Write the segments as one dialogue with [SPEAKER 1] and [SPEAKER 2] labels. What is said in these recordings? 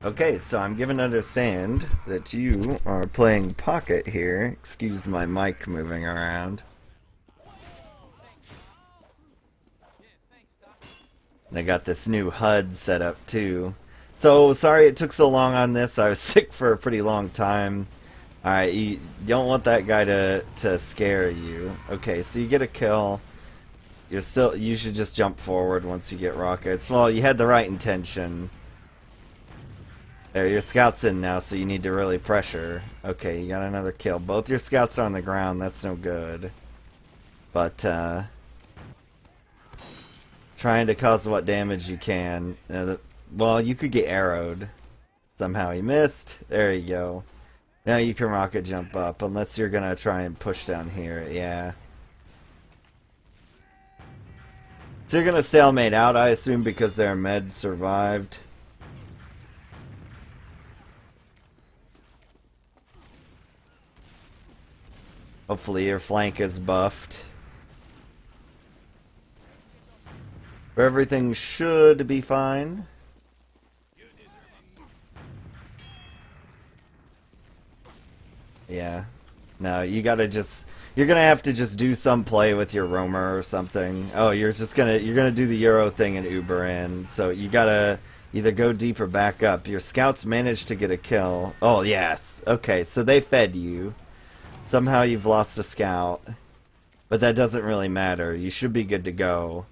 [SPEAKER 1] Okay, so I'm given to understand that you are playing Pocket here. Excuse my mic moving around. They got this new HUD set up too. So sorry it took so long on this. I was sick for a pretty long time. Alright, you don't want that guy to scare you. Okay, so you get a kill. You should just jump forward once you get rockets. Well, you had the right intention. There, your scout's in now, so you need to really pressure. Okay, you got another kill. Both your scouts are on the ground. That's no good. But, trying to cause what damage you can. Well, you could get arrowed. Somehow he missed. There you go. Now you can rocket jump up, unless you're gonna try and push down here. Yeah. So you're gonna stalemate out, I assume, because their med survived. Hopefully your flank is buffed. Everything should be fine. Yeah. No, you're gonna have to just do some play with your roamer or something. Oh, you're gonna do the Euro thing and Uber in. So you gotta either go deep or back up. Your scouts managed to get a kill. Oh yes. Okay, so they fed you. Somehow you've lost a scout. But that doesn't really matter. You should be good to go.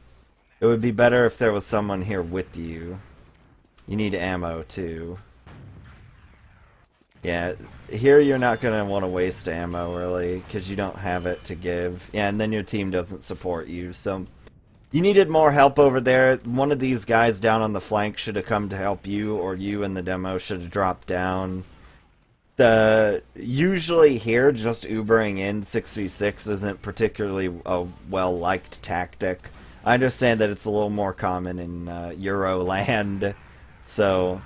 [SPEAKER 1] It would be better if there was someone here with you. You need ammo too. Yeah, here you're not going to want to waste ammo really, because you don't have it to give. Yeah, and then your team doesn't support you, so you needed more help over there. One of these guys down on the flank should have come to help you, or you in the demo should have dropped down. Usually here, just Ubering in 6v6 isn't particularly a well-liked tactic. I understand that it's a little more common in Euroland, so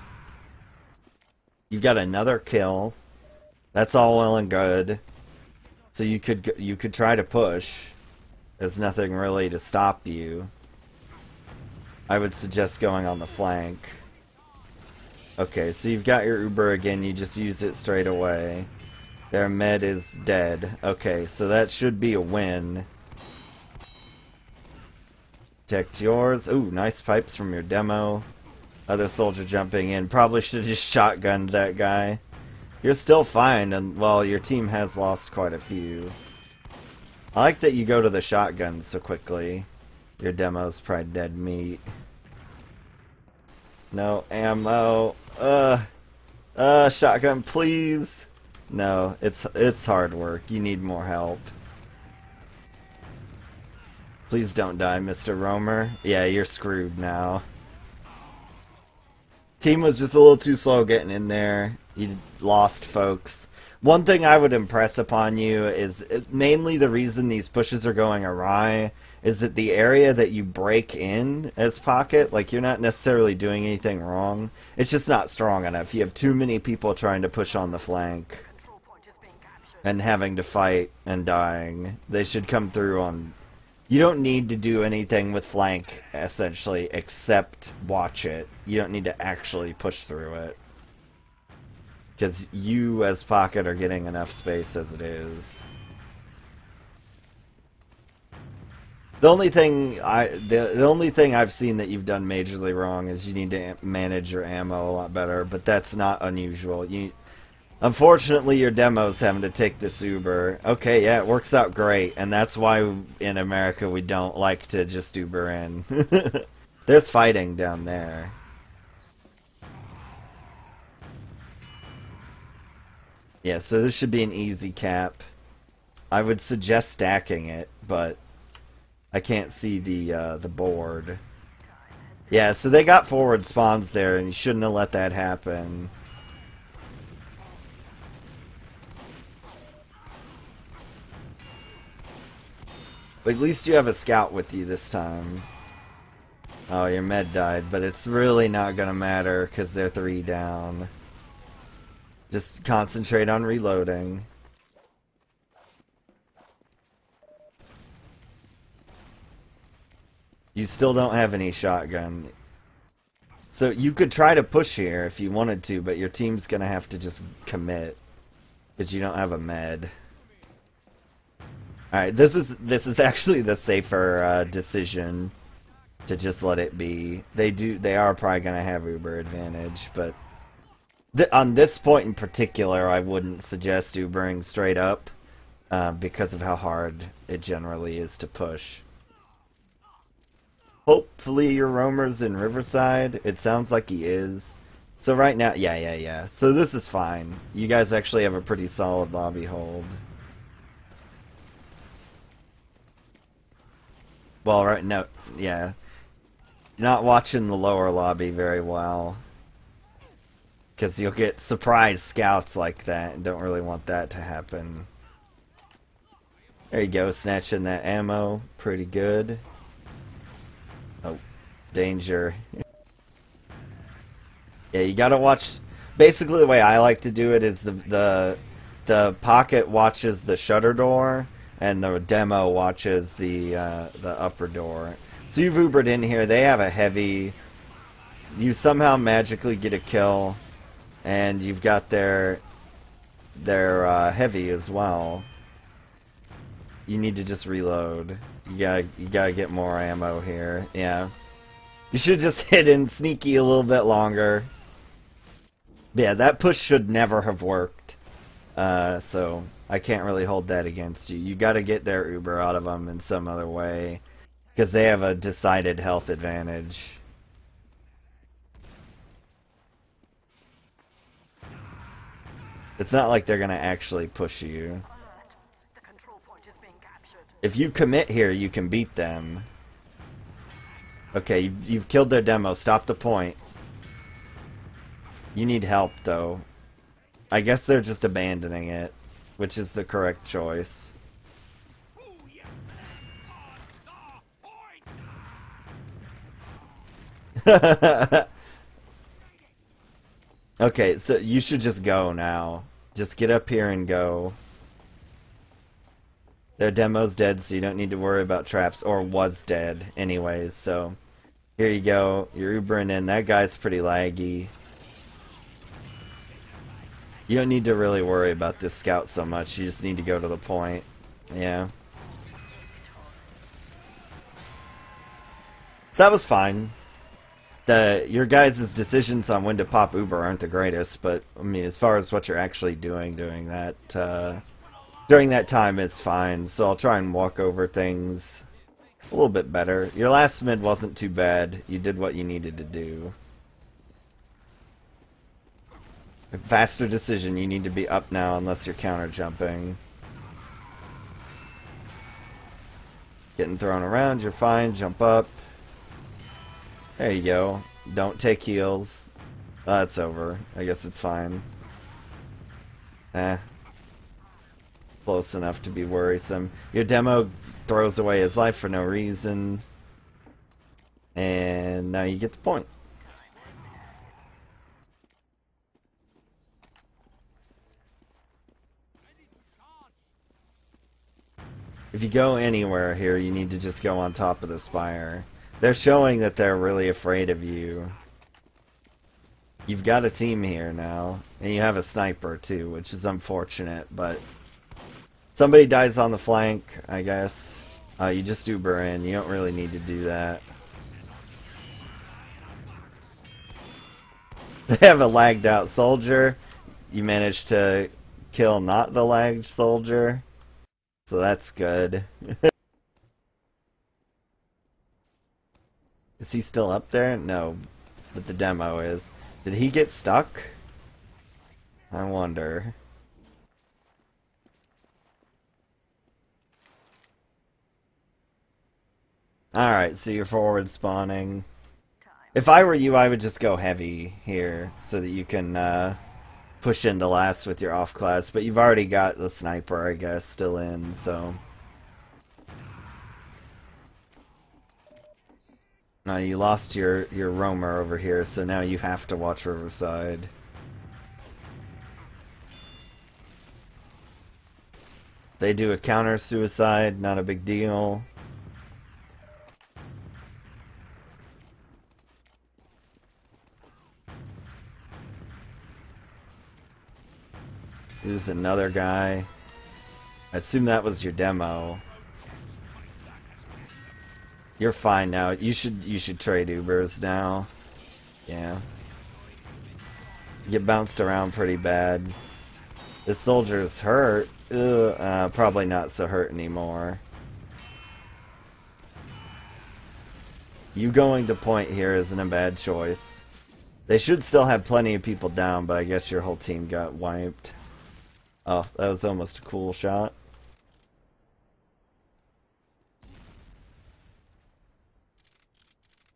[SPEAKER 1] you've got another kill. That's all well and good. So you could try to push. There's nothing really to stop you. I would suggest going on the flank. Okay, so you've got your Uber again, you just use it straight away. Their med is dead. Okay, so that should be a win. Protect yours. Ooh, nice pipes from your demo. Other soldier jumping in. Probably should have just shotgunned that guy. You're still fine, and well, your team has lost quite a few. I like that you go to the shotgun so quickly. Your demo's probably dead meat. No ammo. Shotgun, please. No, it's hard work. You need more help. Please don't die, Mr. Roamer. Yeah, you're screwed now. Team was just a little too slow getting in there. You lost folks. One thing I would impress upon you is mainly the reason these pushes are going awry is that the area that you break in as Pocket, like you're not necessarily doing anything wrong. It's just not strong enough. You have too many people trying to push on the flank and having to fight and dying. They should come through on... You don't need to do anything with flank, essentially, except watch it. You don't need to actually push through it. Because you, as Pocket, are getting enough space as it is. The only thing I've seen that you've done majorly wrong is you need to manage your ammo a lot better, but that's not unusual. Unfortunately, your demo's having to take this Uber. Okay, yeah, it works out great, and that's why in America we don't like to just Uber in. There's fighting down there. Yeah, so this should be an easy cap. I would suggest stacking it, but I can't see the board. Yeah, so they got forward spawns there, and you shouldn't have let that happen. But at least you have a scout with you this time. Oh, your med died, but it's really not gonna matter because they're 3 down. Just concentrate on reloading. You still don't have any shotgun. So you could try to push here if you wanted to, but your team's gonna have to just commit because you don't have a med. All right, this is actually the safer decision to just let it be. They are probably gonna have Uber advantage, but on this point in particular, I wouldn't suggest Ubering straight up because of how hard it generally is to push. Hopefully your roamer's in Riverside. It sounds like he is. So right now, yeah. So this is fine. You guys actually have a pretty solid lobby hold. Well, right now, yeah. You're not watching the lower lobby very well. Because you'll get surprise scouts like that, and don't really want that to happen. There you go, snatching that ammo. Pretty good. Oh, danger. Yeah, you gotta watch... Basically, the way I like to do it is the pocket watches the shutter door, and the demo watches the upper door. So you've Ubered in here. They have a heavy. You somehow magically get a kill, and you've got their heavy as well. You need to just reload. You gotta get more ammo here. Yeah, you should just hit in sneaky a little bit longer. Yeah, that push should never have worked. So I can't really hold that against you. You gotta get their Uber out of them in some other way, because they have a decided health advantage. It's not like they're gonna actually push you. If you commit here, you can beat them. Okay, you've killed their demo. Stop the point. You need help, though. I guess they're just abandoning it, which is the correct choice. Okay, so you should just go now. Just get up here and go. Their demo's dead, so you don't need to worry about traps, or was dead anyways, so here you go. You're Ubering in. That guy's pretty laggy. You don't need to really worry about this scout so much. You just need to go to the point. Yeah. That was fine. Your guys' decisions on when to pop Uber aren't the greatest, but I mean, as far as what you're actually doing during that time is fine. So I'll try and walk over things a little bit better. Your last mid wasn't too bad. You did what you needed to do. A faster decision. You need to be up now unless you're counter jumping. Getting thrown around, you're fine. Jump up. There you go. Don't take heals. That's over. I guess it's fine. Close enough to be worrisome. Your demo throws away his life for no reason. And now you get the point. If you go anywhere here, you need to just go on top of the spire. They're showing that they're really afraid of you. You've got a team here now, and you have a sniper too, which is unfortunate, but somebody dies on the flank, I guess. You just Uber in. You don't really need to do that. They have a lagged out soldier. You managed to kill not the lagged soldier, so that's good. Is he still up there? No, but the demo is. Did he get stuck? I wonder. Alright, so you're forward spawning. If I were you, I would just go heavy here so that you can push into last with your off class, but you've already got the sniper, I guess, still in, so. Now you lost your roamer over here, so now you have to watch Riverside. They do a counter suicide, not a big deal. There's another guy. I assume that was your demo. You're fine now. You should trade Ubers now. Yeah. You get bounced around pretty bad. This soldier's hurt. Probably not so hurt anymore. You going to point here isn't a bad choice. They should still have plenty of people down, but I guess your whole team got wiped. Oh, that was almost a cool shot.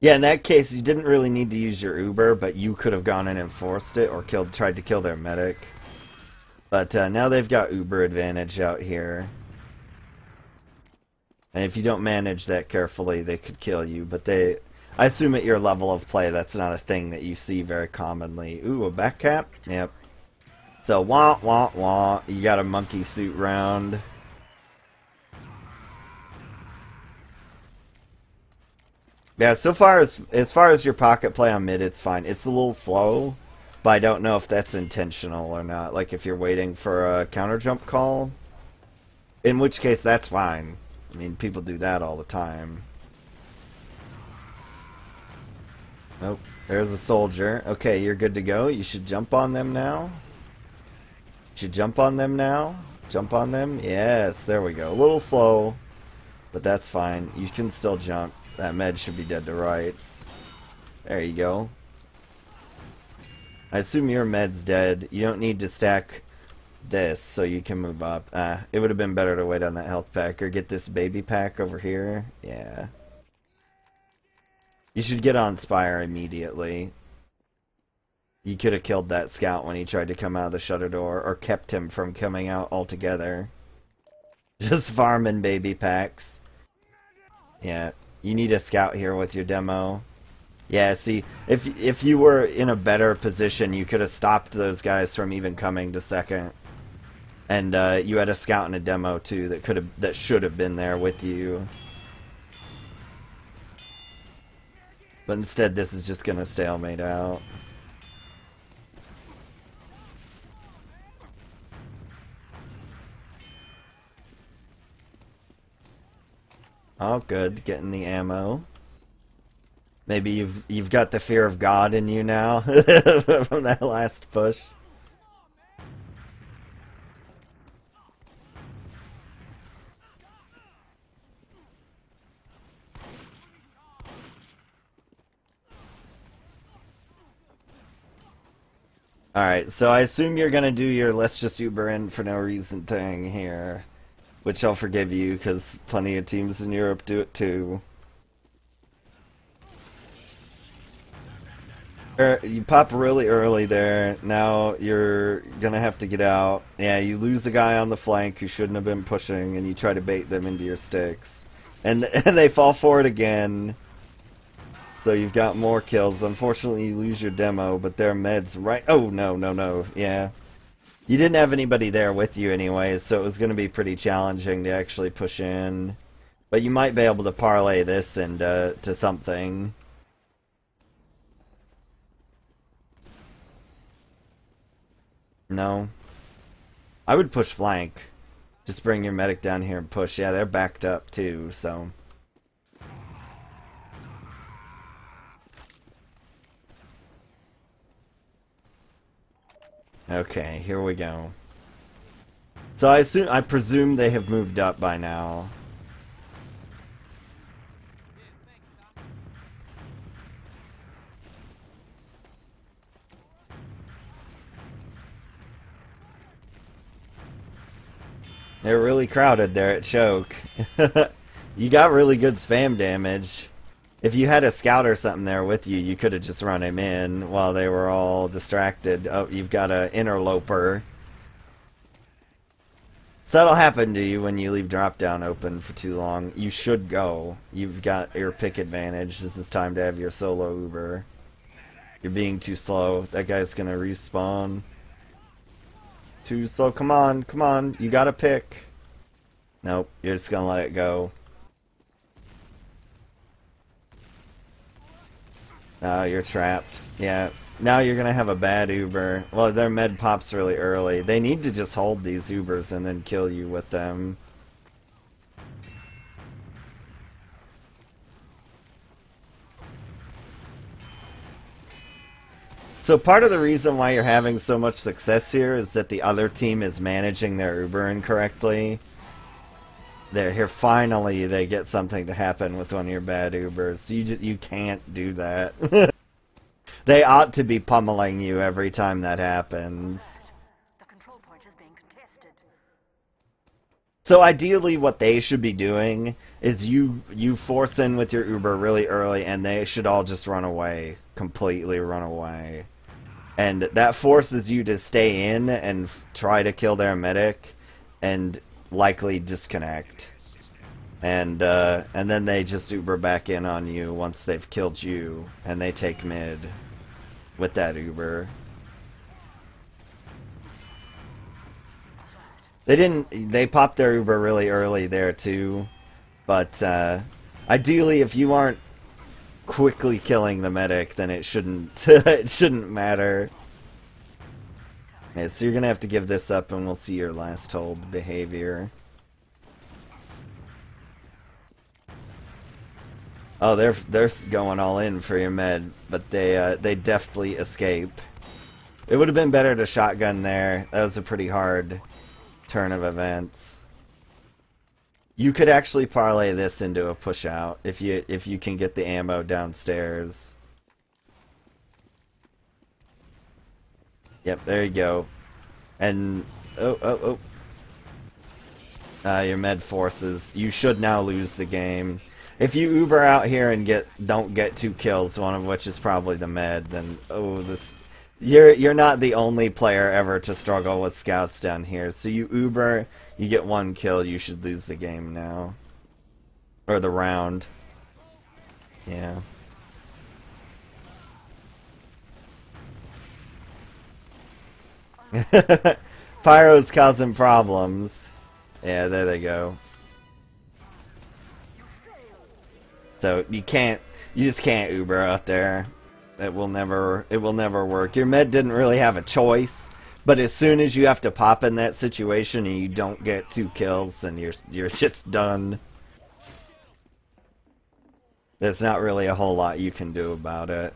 [SPEAKER 1] Yeah, in that case, you didn't really need to use your Uber, but you could have gone in and forced it or tried to kill their medic. But now they've got Uber advantage out here. And if you don't manage that carefully, they could kill you. But I assume at your level of play, that's not a thing that you see very commonly. Ooh, a back cap? Yep. So, wah, wah, wah. You got a monkey suit round. Yeah, so far as far as your pocket play on mid, it's fine. It's a little slow, but I don't know if that's intentional or not. Like if you're waiting for a counter jump call, in which case that's fine. I mean, people do that all the time. Nope, there's a soldier. Okay, you're good to go. You should jump on them now. You should jump on them now. Jump on them. Yes, there we go. A little slow, but that's fine. You can still jump. That med should be dead to rights. There you go. I assume your med's dead. You don't need to stack this so you can move up. It would have been better to wait on that health pack or get this baby pack over here. Yeah. You should get on Spire immediately. You could have killed that scout when he tried to come out of the shutter door or kept him from coming out altogether. Just farming baby packs. Yeah. You need a scout here with your demo. Yeah, see, if you were in a better position, you could have stopped those guys from even coming to second. And you had a scout and a demo too that should have been there with you. But instead, this is just gonna stalemate out. Oh, good, getting the ammo. Maybe you've got the fear of God in you now from that last push. Alright, so I assume you're gonna do your let's just Uber in for no reason thing here. Which I'll forgive you, because plenty of teams in Europe do it too. You pop really early there. Now you're gonna have to get out. Yeah, you lose a guy on the flank who shouldn't have been pushing, and you try to bait them into your sticks. And they fall for it again. So you've got more kills. Unfortunately, you lose your demo, but their med's right. Oh, no, no, no. Yeah. You didn't have anybody there with you anyways, so it was going to be pretty challenging to actually push in. But you might be able to parlay this into to something. No. I would push flank. Just bring your medic down here and push. Yeah, they're backed up too, so... Okay, here we go. So I presume they have moved up by now. They're really crowded there at Choke. You got really good spam damage. If you had a scout or something there with you, you could have just run him in while they were all distracted. Oh, you've got an interloper. So that'll happen to you when you leave drop down open for too long. You should go. You've got your pick advantage. This is time to have your solo Uber. You're being too slow. That guy's gonna respawn. Too slow. Come on, come on. You gotta pick. Nope, you're just gonna let it go. Oh, you're trapped. Yeah, now you're gonna have a bad Uber. Well, their med pops really early. They need to just hold these Ubers and then kill you with them. So part of the reason why you're having so much success here is that the other team is managing their Uber incorrectly. They're here, finally they get something to happen with one of your bad Ubers. You can't do that. They ought to be pummeling you every time that happens.
[SPEAKER 2] The control point is being contested.
[SPEAKER 1] So ideally what they should be doing is you force in with your Uber really early and they should all just run away. Completely run away. And that forces you to stay in and try to kill their medic and likely disconnect. And then they just Uber back in on you once they've killed you and they take mid with that Uber. They popped their Uber really early there too, but ideally if you aren't quickly killing the medic, then it shouldn't it shouldn't matter. Okay, so you're gonna have to give this up and we'll see your last hold behavior. Oh, they're going all in for your med, but they deftly escape. It would have been better to shotgun there. That was a pretty hard turn of events. You could actually parlay this into a push out if you can get the ammo downstairs. Yep, there you go. And your med forces. You should now lose the game. If you Uber out here and don't get 2 kills, one of which is probably the med, then you're not the only player ever to struggle with scouts down here. So you Uber, you get 1 kill, you should lose the game now. Or the round. Yeah. Pyro's causing problems. Yeah, there they go. So you just can't Uber out there. It will never work. Your med didn't really have a choice, but as soon as you have to pop in that situation and you don't get 2 kills, then you're just done. There's not really a whole lot you can do about it.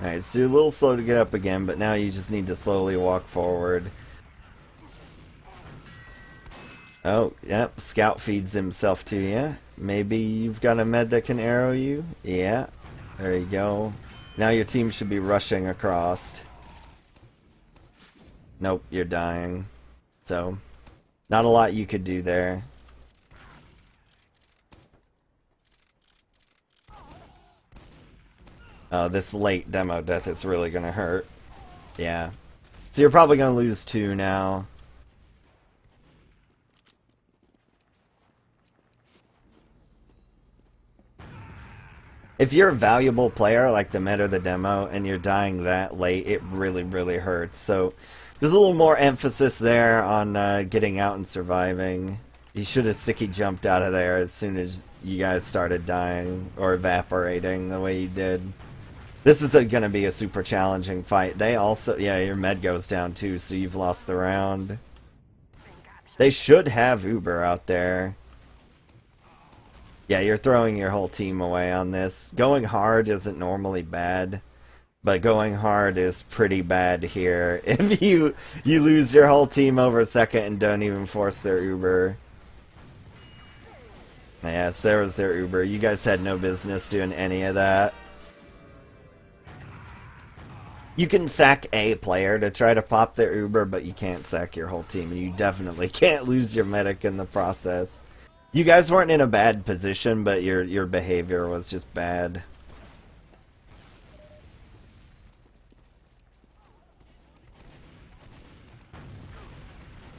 [SPEAKER 1] Alright, so you're a little slow to get up again, but now you just need to slowly walk forward. Oh, yep, Scout feeds himself to you. Maybe you've got a med that can arrow you? Yeah, there you go. Now your team should be rushing across. Nope, you're dying. So, not a lot you could do there. Oh, this late demo death is really gonna hurt. Yeah. So you're probably gonna lose 2 now. If you're a valuable player like the med or the demo and you're dying that late, it really, really hurts. So there's a little more emphasis there on getting out and surviving. You should have sticky jumped out of there as soon as you guys started dying or evaporating the way you did. This is going to be a super challenging fight. They also, yeah, your med goes down too, so you've lost the round. They should have Uber out there. Yeah, you're throwing your whole team away on this. Going hard isn't normally bad, but going hard is pretty bad here. If you lose your whole team over a second and don't even force their Uber. Yes, there was their Uber. You guys had no business doing any of that. You can sack a player to try to pop their Uber, but you can't sack your whole team, and you definitely can't lose your medic in the process. You guys weren't in a bad position, but your behavior was just bad.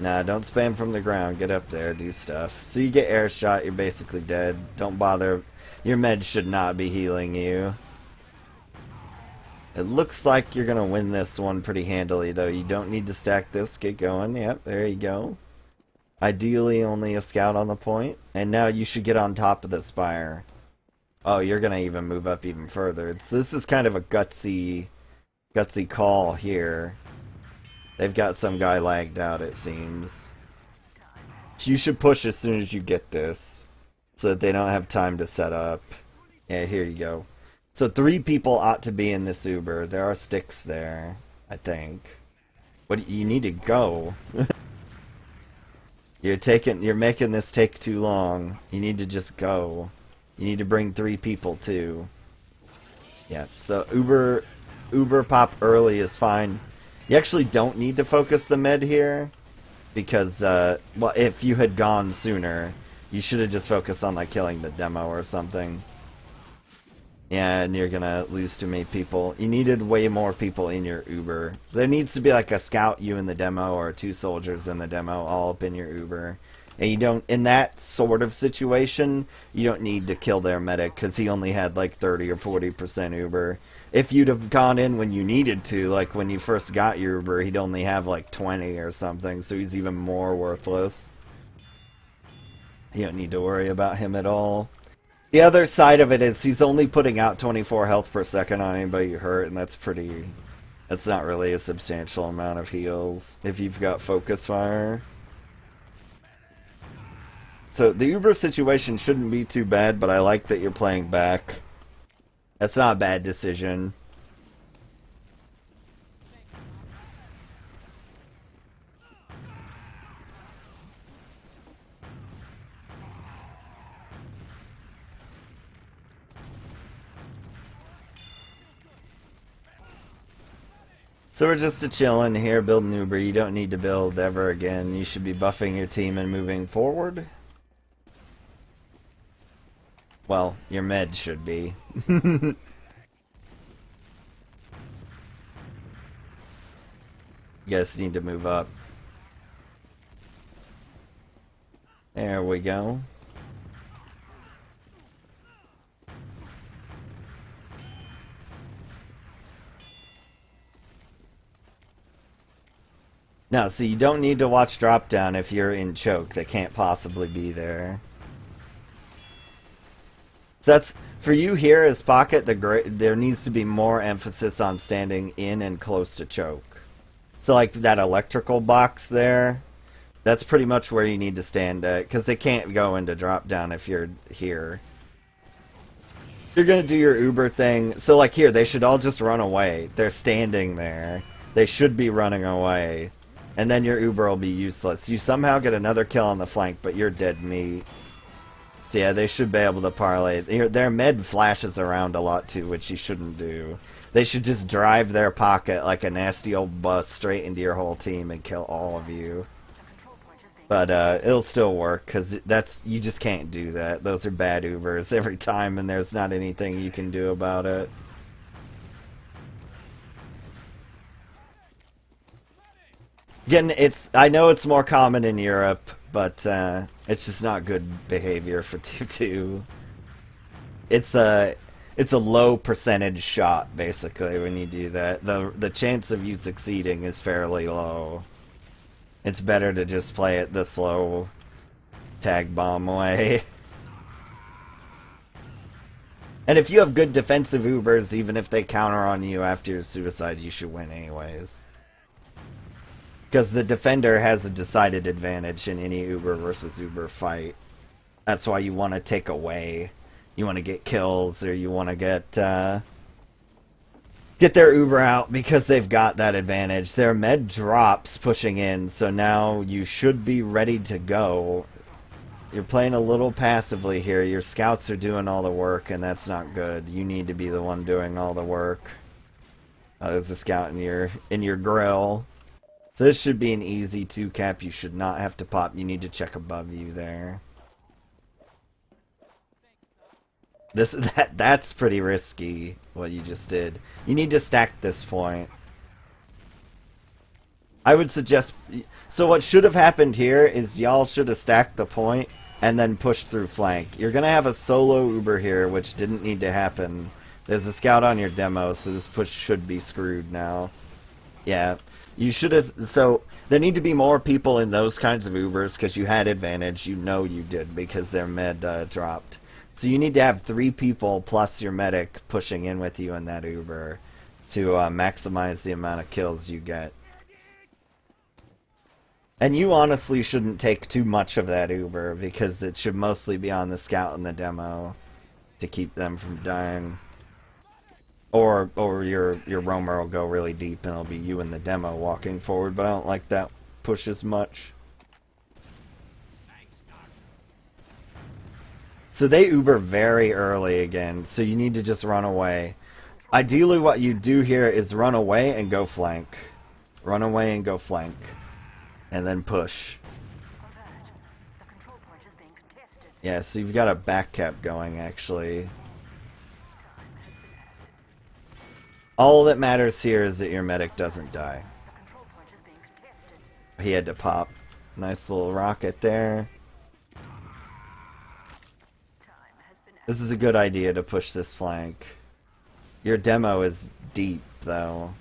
[SPEAKER 1] Nah, don't spam from the ground. Get up there, do stuff. So you get air shot, you're basically dead. Don't bother. Your meds should not be healing you. It looks like you're going to win this one pretty handily, though. You don't need to stack this. Get going. Yep, there you go. Ideally, only a scout on the point. And now you should get on top of the spire. Oh, you're gonna even move up even further. This is kind of a gutsy call here. They've got some guy lagged out, it seems. You should push as soon as you get this, so that they don't have time to set up. Yeah, here you go. So 3 people ought to be in this Uber. There are sticks there, I think. What, you need to go. You're making this take too long. You need to just go. You need to bring 3 people too. Yeah, so Uber pop early is fine. You actually don't need to focus the med here, because, well, if you had gone sooner, you should have just focused on, like, killing the demo or something. Yeah, and you're gonna lose too many people. You needed way more people in your Uber. There needs to be, like, a scout, you in the demo, or 2 soldiers in the demo, all up in your Uber. And you don't, in that sort of situation, you don't need to kill their medic, because he only had, like, 30 or 40% Uber. If you'd have gone in when you needed to, like when you first got your Uber, he'd only have like 20 or something, so he's even more worthless. You don't need to worry about him at all. The other side of it is he's only putting out 24 health per second on anybody you hurt, and that's not really a substantial amount of heals if you've got focus fire. So the Uber situation shouldn't be too bad, but I like that you're playing back. That's not a bad decision. So we're just chilling here, building Uber. You don't need to build ever again. You should be buffing your team and moving forward. Well, your med should be. You guys need to move up. There we go. Now, so you don't need to watch drop down if you're in choke. They can't possibly be there. So that's, for you here as pocket, there needs to be more emphasis on standing in and close to choke. So like that electrical box there, that's pretty much where you need to stand at, because they can't go into drop down if you're here. You're going to do your Uber thing. So like here, they should all just run away. They're standing there. They should be running away. And then your Uber will be useless. You somehow get another kill on the flank, but you're dead meat. So yeah, they should be able to parlay. Their med flashes around a lot too, which you shouldn't do. They should just drive their pocket like a nasty old bus straight into your whole team and kill all of you. But it'll still work, because you just can't do that. Those are bad Ubers every time, and there's not anything you can do about it. Again, I know it's more common in Europe, but it's just not good behavior for 2-2. It's a low percentage shot, basically, when you do that. The chance of you succeeding is fairly low. It's better to just play it the slow tag bomb way. And if you have good defensive Ubers, even if they counter on you after your suicide, you should win anyways. Because the defender has a decided advantage in any Uber versus Uber fight. That's why you want to take away. You want to get kills, or you want to get their Uber out, because they've got that advantage. Their med drops pushing in, so now you should be ready to go. You're playing a little passively here. Your scouts are doing all the work, and that's not good. You need to be the one doing all the work. There's a scout in your grill. So this should be an easy 2-cap. You should not have to pop. You need to check above you there. That's pretty risky, what you just did. You need to stack this point. I would suggest... So what should have happened here is y'all should have stacked the point and then pushed through flank. You're going to have a solo Uber here, which didn't need to happen. There's a scout on your demo, so this push should be screwed now. Yeah. You should have... So, There need to be more people in those kinds of Ubers because you had advantage. You know you did because their med dropped. So you need to have 3 people plus your medic pushing in with you in that Uber to maximize the amount of kills you get. And you honestly shouldn't take too much of that Uber because it should mostly be on the scout and the demo to keep them from dying. Or your roamer will go really deep and it'll be you and the demo walking forward, but I don't like that push as much. So they Uber very early again, so you need to just run away. Ideally what you do here is run away and go flank. Run away and go flank. And then push.
[SPEAKER 2] The control point is being contested.
[SPEAKER 1] Yeah, so you've got a back cap going actually. All that matters here is that your medic doesn't die.
[SPEAKER 2] The control point is being contested.
[SPEAKER 1] He had to pop. Nice little rocket there.
[SPEAKER 2] Time has been added.
[SPEAKER 1] This is a good idea to push this flank. Your demo is deep, though.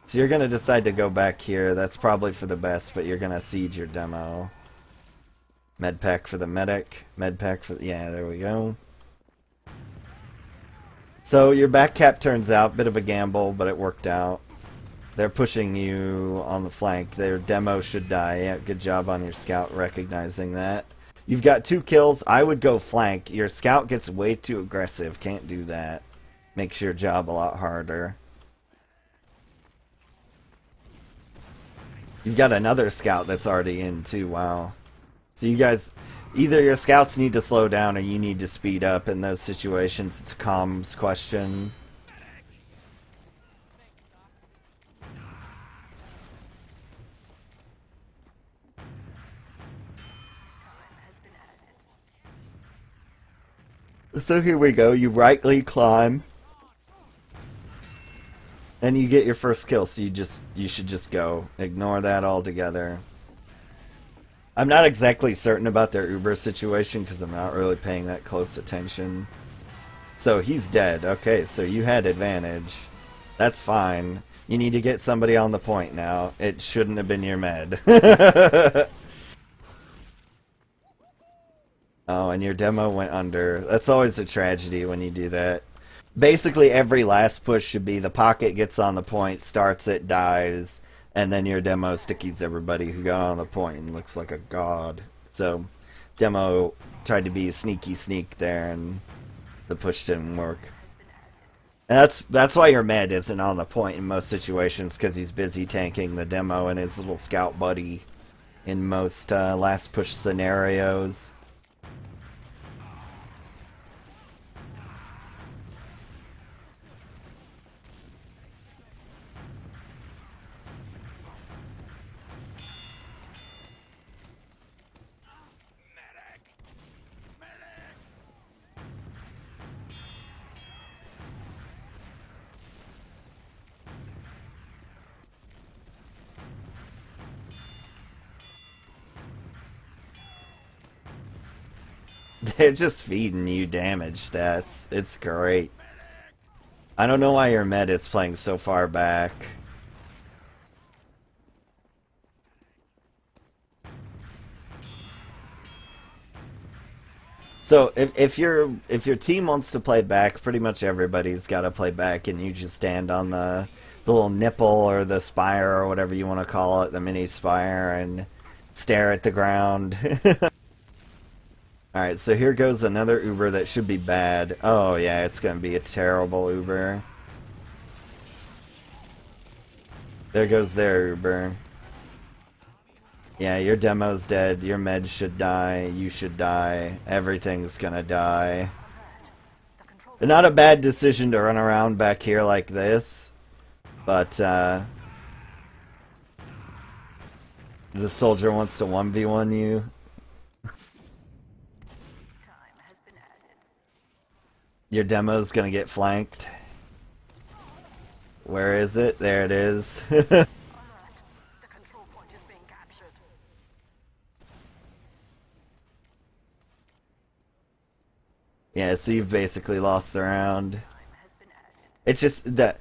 [SPEAKER 1] So you're going to decide to go back here. That's probably for the best, but you're going to siege your demo. Medpack for the medic. Medpack for... Yeah, there we go. So your back cap turns out, bit of a gamble, but it worked out. They're pushing you on the flank. Their demo should die. Yeah, good job on your scout recognizing that. You've got 2 kills. I would go flank. Your scout gets way too aggressive. Can't do that. Makes your job a lot harder. You've got another scout that's already in too. Wow. So you guys... Either your scouts need to slow down or you need to speed up in those situations. It's a comms question. So here we go. You right click climb. And you get your first kill, so you should just go. Ignore that altogether. I'm not exactly certain about their Uber situation because I'm not really paying that close attention. So he's dead. Okay, so you had advantage. That's fine. You need to get somebody on the point now. It shouldn't have been your med. Oh, and your demo went under. That's always a tragedy when you do that. Basically, every last push should be the pocket gets on the point, starts it, dies, and then your demo stickies everybody who got on the point and looks like a god. So, demo tried to be a sneaky sneak there, and the push didn't work. And that's why your med isn't on the point in most situations, because he's busy tanking the demo and his little scout buddy in most last push scenarios. They're just feeding you damage stats. It's great. I don't know why your med is playing so far back. So if your team wants to play back, pretty much everybody's got to play back, and you just stand on the little nipple or the spire or whatever you want to call it, the mini spire, and stare at the ground. Alright, so here goes another Uber that should be bad. Oh yeah, it's going to be a terrible Uber. There goes their Uber. Yeah, your demo's dead, your med should die, you should die, everything's gonna die. Not a bad decision to run around back here like this, but the soldier wants to 1v1 you. Your demo's gonna get flanked. Where is it? There it is. Yeah, so you've basically lost the round. It's just that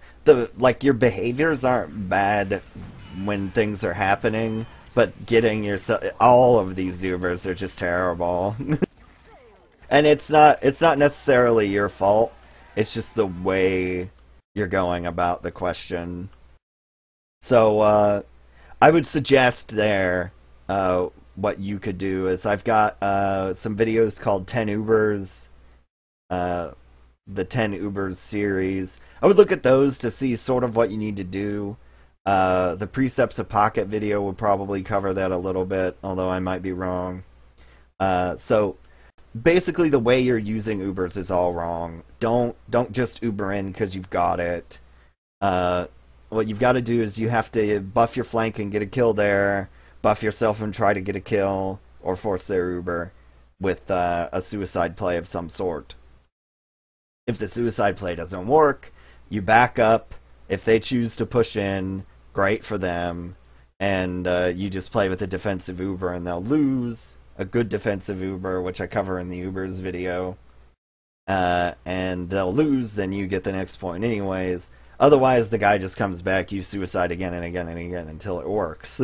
[SPEAKER 1] like your behaviors aren't bad when things are happening, but getting yourself, all of these Ubers are just terrible. And it's not necessarily your fault. It's just the way you're going about the question. So I would suggest there what you could do is I've got some videos called 10 Ubers, the 10 Ubers series. I would look at those to see sort of what you need to do. The Precepts of Pocket video would probably cover that a little bit, although I might be wrong. So basically the way you're using Ubers is all wrong. Don't just Uber in because you've got it. What you've got to do is you have to buff your flank and get a kill there, buff yourself and try to get a kill, or force their Uber with a suicide play of some sort. If the suicide play doesn't work, you back up. If they choose to push in, great for them. And you just play with a defensive Uber and they'll lose. A good defensive Uber, which I cover in the Ubers video. And they'll lose, then you get the next point anyways. Otherwise, the guy just comes back, you suicide again and again and again until it works.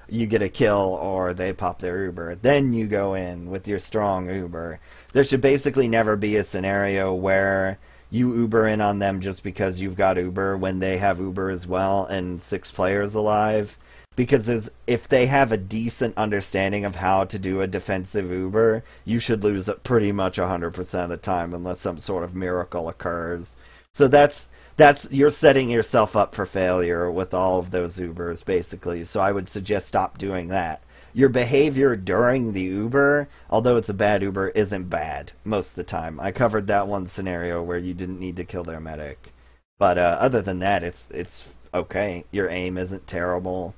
[SPEAKER 1] You get a kill or they pop their Uber. Then you go in with your strong Uber. There should basically never be a scenario where you Uber in on them just because you've got Uber when they have Uber as well and 6 players alive. Because if they have a decent understanding of how to do a defensive Uber, you should lose it pretty much 100% of the time unless some sort of miracle occurs. So that's you're setting yourself up for failure with all of those Ubers, basically. So I would suggest stop doing that. Your behavior during the Uber, although it's a bad Uber, isn't bad most of the time. I covered that one scenario where you didn't need to kill their medic. But other than that, it's okay. Your aim isn't terrible.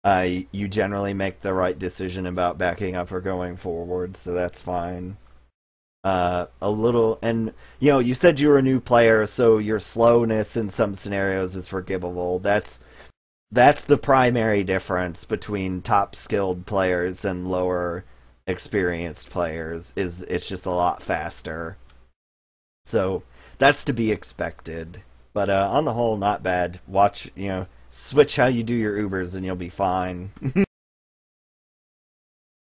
[SPEAKER 1] You generally make the right decision about backing up or going forward, so that's fine. A little, and you said you were a new player, so your slowness in some scenarios is forgivable. That's the primary difference between top skilled players and lower experienced players. Is it's just a lot faster. So that's to be expected. But on the whole, not bad. Watch, switch how you do your Ubers and you'll be fine.